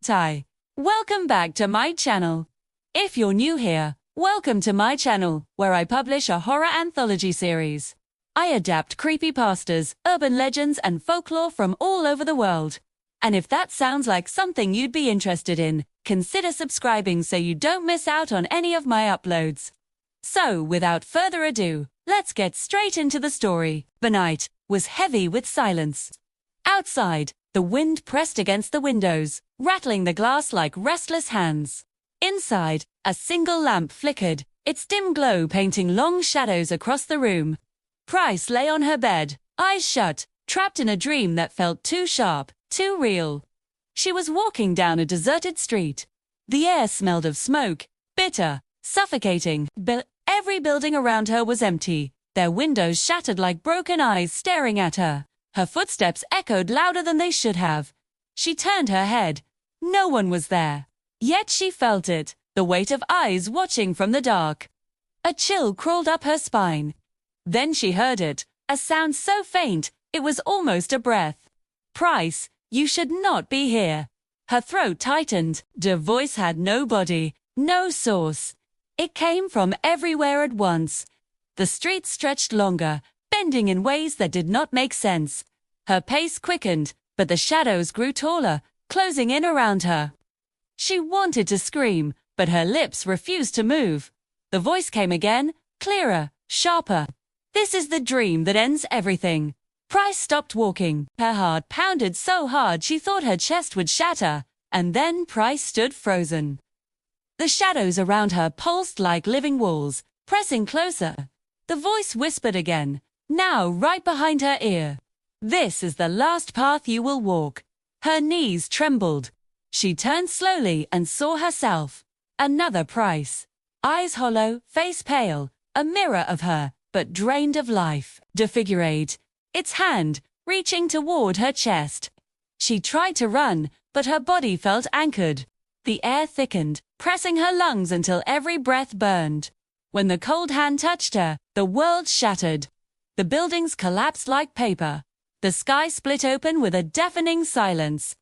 Hi, welcome back to my channel. If you're new here, welcome to my channel, where I publish a horror anthology series. I adapt creepypastas, urban legends, and folklore from all over the world. And if that sounds like something you'd be interested in, consider subscribing so you don't miss out on any of my uploads. So, without further ado, let's get straight into the story. The night was heavy with silence. Outside, the wind pressed against the windows, rattling the glass like restless hands. Inside, a single lamp flickered, its dim glow painting long shadows across the room. Pris lay on her bed, eyes shut, trapped in a dream that felt too sharp, too real. She was walking down a deserted street. The air smelled of smoke, bitter, suffocating, but every building around her was empty, their windows shattered like broken eyes staring at her. Her footsteps echoed louder than they should have. She turned her head. No one was there. Yet she felt it, the weight of eyes watching from the dark. A chill crawled up her spine. Then she heard it, a sound so faint, it was almost a breath. Pris, you should not be here. Her throat tightened. The voice had no body, no source. It came from everywhere at once. The street stretched longer, bending in ways that did not make sense. Her pace quickened, but the shadows grew taller, closing in around her. She wanted to scream, but her lips refused to move. The voice came again, clearer, sharper. This is the dream that ends everything. Pris stopped walking. Her heart pounded so hard she thought her chest would shatter, and then Pris stood frozen. The shadows around her pulsed like living walls, pressing closer. The voice whispered again, now right behind her ear. This is the last path you will walk. Her knees trembled. She turned slowly and saw herself. Another Pris. Eyes hollow, face pale, a mirror of her, but drained of life. Defigurate, its hand, reaching toward her chest. She tried to run, but her body felt anchored. The air thickened, pressing her lungs until every breath burned. When the cold hand touched her, the world shattered. The buildings collapsed like paper. The sky split open with a deafening silence.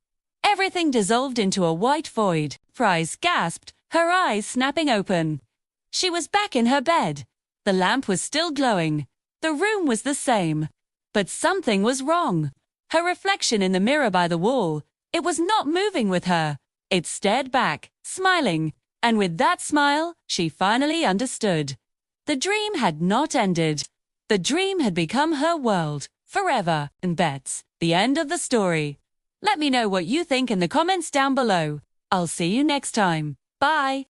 Everything dissolved into a white void. Pris gasped, her eyes snapping open. She was back in her bed. The lamp was still glowing. The room was the same. But something was wrong. Her reflection in the mirror by the wall, it was not moving with her. It stared back, smiling, and with that smile, she finally understood. The dream had not ended. The dream had become her world, forever, and that's the end of the story. Let me know what you think in the comments down below. I'll see you next time. Bye!